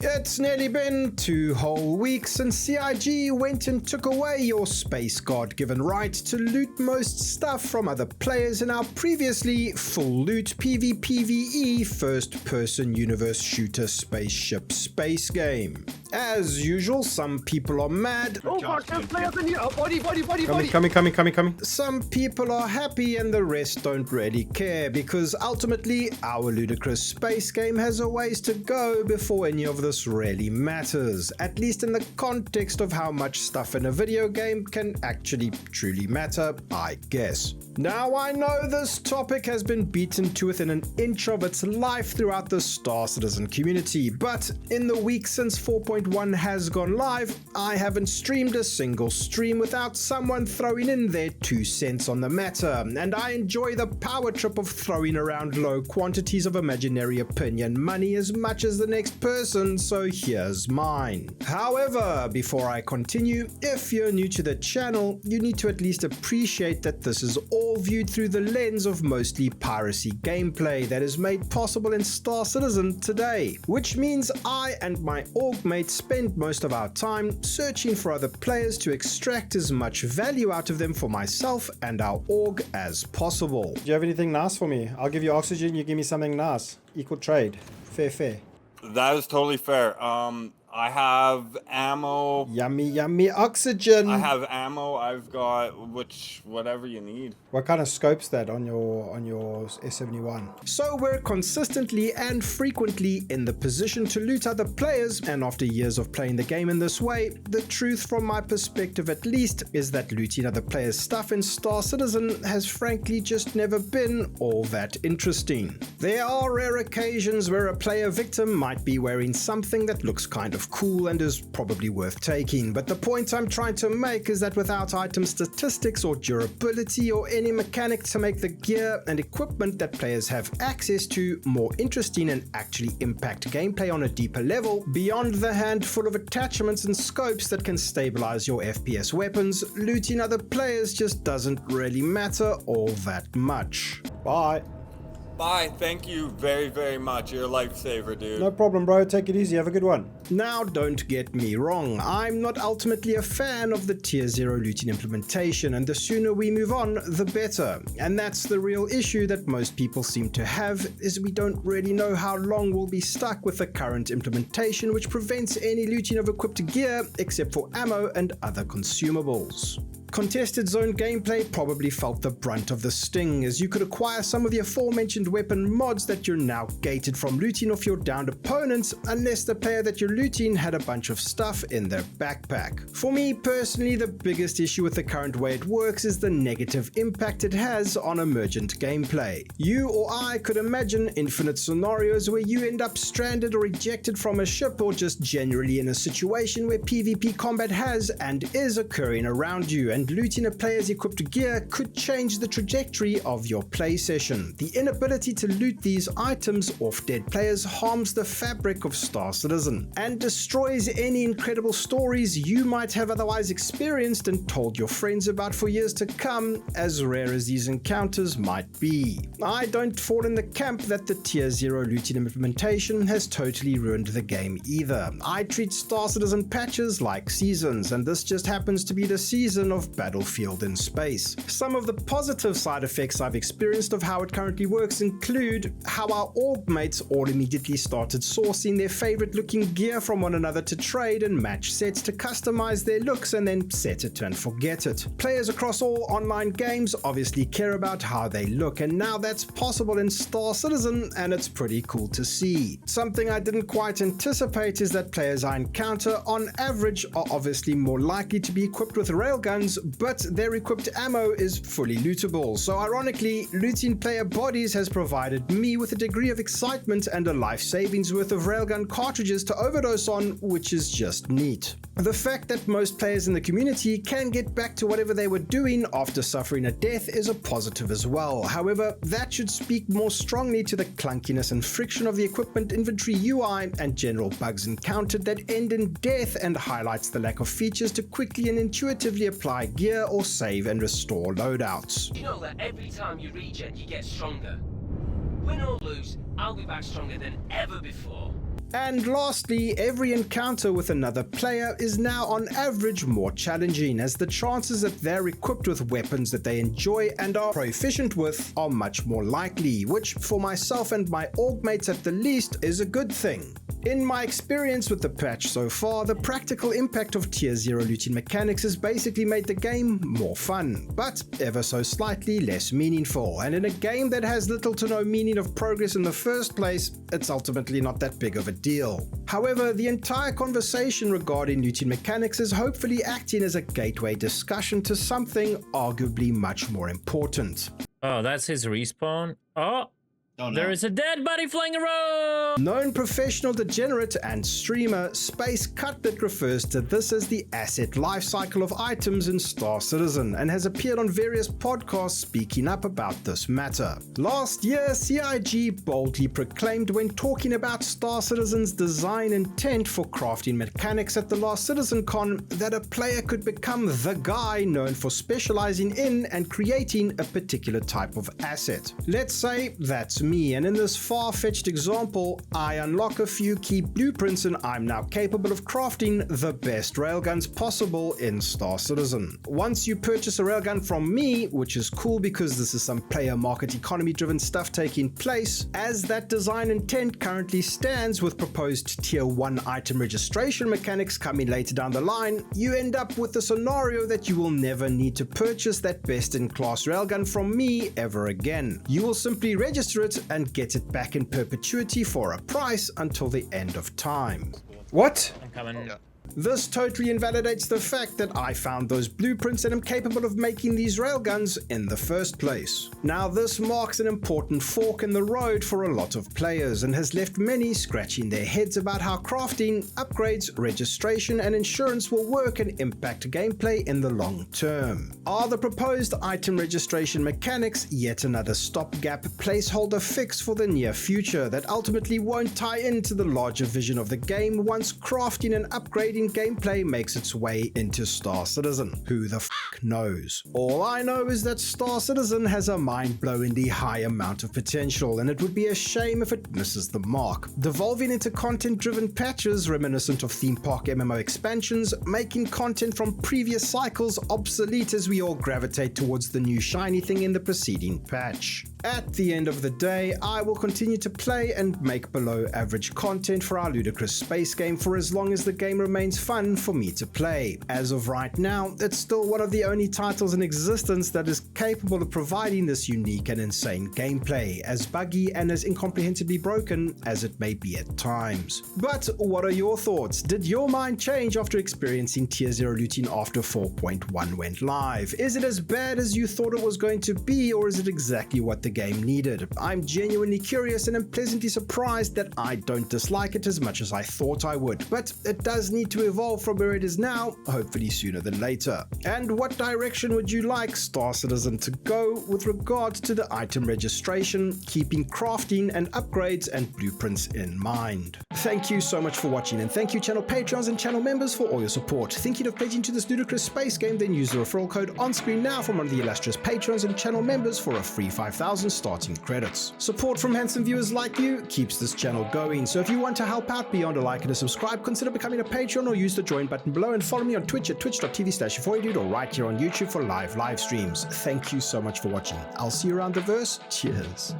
It's nearly been 2 whole weeks since CIG went and took away your Space God-given right to loot most stuff from other players in our previously full loot PvPvE first-person universe shooter spaceship space game. As usual, some people are mad. Oh god, there's players in here! Oh, body! Coming. Some people are happy and the rest don't really care because ultimately our ludicrous space game has a ways to go before any of this really matters, at least in the context of how much stuff in a video game can actually truly matter, I guess. Now I know this topic has been beaten to within an inch of its life throughout the Star Citizen community, but in the week since 4.1 has gone live, I haven't streamed a single stream without someone throwing in their 2 cents on the matter, and I enjoy the power trip of throwing around low quantities of imaginary opinion money as much as the next person, so here's mine. However, before I continue, if you're new to the channel, you need to at least appreciate that this is all viewed through the lens of mostly piracy gameplay that is made possible in Star Citizen today, which means I and my org mates spend most of our time searching for other players to extract as much value out of them for myself and our org as possible. Do you have anything nice for me? I'll give you oxygen, you give me something nice. Equal trade. Fair. That is totally fair. I have ammo. Yummy oxygen. I have ammo. I've got whatever you need. What kind of scope's that on your S71? So we're consistently and frequently in the position to loot other players, and after years of playing the game in this way, the truth from my perspective at least is that looting other players' stuff in Star Citizen has frankly just never been all that interesting. There are rare occasions where a player victim might be wearing something that looks kind of cool and is probably worth taking, but the point I'm trying to make is that without item statistics or durability or any mechanic to make the gear and equipment that players have access to more interesting and actually impact gameplay on a deeper level, beyond the handful of attachments and scopes that can stabilize your FPS weapons, looting other players just doesn't really matter all that much. Bye. Bye. Thank you very, very much. You're a lifesaver, dude. No problem, bro. Take it easy. Have a good one. Now, don't get me wrong. I'm not ultimately a fan of the Tier 0 looting implementation, and the sooner we move on, the better. And that's the real issue that most people seem to have, is we don't really know how long we'll be stuck with the current implementation, which prevents any looting of equipped gear except for ammo and other consumables. Contested zone gameplay probably felt the brunt of the sting, as you could acquire some of the aforementioned weapon mods that you're now gated from looting off your downed opponents unless the player that you're looting had a bunch of stuff in their backpack. For me personally, the biggest issue with the current way it works is the negative impact it has on emergent gameplay. You or I could imagine infinite scenarios where you end up stranded or ejected from a ship, or just generally in a situation where PvP combat has and is occurring around you, and looting a player's equipped gear could change the trajectory of your play session. The inability to loot these items off dead players harms the fabric of Star Citizen and destroys any incredible stories you might have otherwise experienced and told your friends about for years to come, as rare as these encounters might be. I don't fall in the camp that the Tier 0 looting implementation has totally ruined the game either. I treat Star Citizen patches like seasons, and this just happens to be the season of Battlefield in space. Some of the positive side effects I've experienced of how it currently works include how our org mates all immediately started sourcing their favorite looking gear from one another to trade and match sets to customize their looks and then set it and forget it. Players across all online games obviously care about how they look, and now that's possible in Star Citizen, and it's pretty cool to see. Something I didn't quite anticipate is that players I encounter on average are obviously more likely to be equipped with railguns, but their equipped ammo is fully lootable. So ironically, looting player bodies has provided me with a degree of excitement and a life savings worth of railgun cartridges to overdose on, which is just neat. The fact that most players in the community can get back to whatever they were doing after suffering a death is a positive as well. However, that should speak more strongly to the clunkiness and friction of the equipment inventory UI and general bugs encountered that end in death, and highlights the lack of features to quickly and intuitively apply gear or save and restore loadouts. You know that every time you regen, you get stronger. Win or lose, I'll be back stronger than ever before. And lastly, every encounter with another player is now on average more challenging, as the chances that they're equipped with weapons that they enjoy and are proficient with are much more likely, which for myself and my org mates at the least is a good thing. In my experience with the patch so far, the practical impact of Tier 0 looting mechanics has basically made the game more fun, but ever so slightly less meaningful, and in a game that has little to no meaning of progress in the first place, it's ultimately not that big of a deal. However, the entire conversation regarding looting mechanics is hopefully acting as a gateway discussion to something arguably much more important. Oh, that's his respawn? Oh! Oh, no. There is a dead body flying around! Known professional degenerate and streamer Space Cutlet refers to this as the asset lifecycle of items in Star Citizen and has appeared on various podcasts speaking up about this matter. Last year, CIG boldly proclaimed when talking about Star Citizen's design intent for crafting mechanics at the last CitizenCon that a player could become the guy known for specializing in and creating a particular type of asset. Let's say that's me, and in this far-fetched example, I unlock a few key blueprints and I'm now capable of crafting the best railguns possible in Star Citizen. Once you purchase a railgun from me, which is cool because this is some player market economy driven stuff taking place, as that design intent currently stands with proposed tier 1 item registration mechanics coming later down the line, you end up with a scenario that you will never need to purchase that best in class railgun from me ever again. You will simply register it and get it back in perpetuity for a price until the end of time. What? I'm coming. Yeah. This totally invalidates the fact that I found those blueprints and am capable of making these railguns in the first place. Now, this marks an important fork in the road for a lot of players and has left many scratching their heads about how crafting, upgrades, registration and insurance will work and impact gameplay in the long term. Are the proposed item registration mechanics yet another stopgap placeholder fix for the near future that ultimately won't tie into the larger vision of the game once crafting and upgrading gameplay makes its way into Star Citizen? Who the f knows? All I know is that Star Citizen has a mind-blowingly high amount of potential, and it would be a shame if it misses the mark, devolving into content-driven patches reminiscent of theme park MMO expansions, making content from previous cycles obsolete as we all gravitate towards the new shiny thing in the preceding patch. At the end of the day, I will continue to play and make below average content for our ludicrous space game for as long as the game remains fun for me to play. As of right now, it's still one of the only titles in existence that is capable of providing this unique and insane gameplay, as buggy and as incomprehensibly broken as it may be at times. But what are your thoughts? Did your mind change after experiencing Tier 0 looting after 4.1 went live? Is it as bad as you thought it was going to be, or is it exactly what the game needed? I'm genuinely curious and am pleasantly surprised that I don't dislike it as much as I thought I would, but it does need to evolve from where it is now, hopefully sooner than later. And what direction would you like Star Citizen to go with regards to the item registration, keeping crafting and upgrades and blueprints in mind? Thank you so much for watching, and thank you channel patrons and channel members for all your support. Thinking of pledging to this ludicrous space game? Then use the referral code on screen now from one of the illustrious patrons and channel members for a free 5,000 starting credits. Support from handsome viewers like you keeps this channel going, so if you want to help out beyond a like and a subscribe, consider becoming a patron or use the join button below, and follow me on Twitch at twitch.tv/euphoriadude or right here on YouTube for live streams. Thank you so much for watching. I'll see you around the verse. Cheers.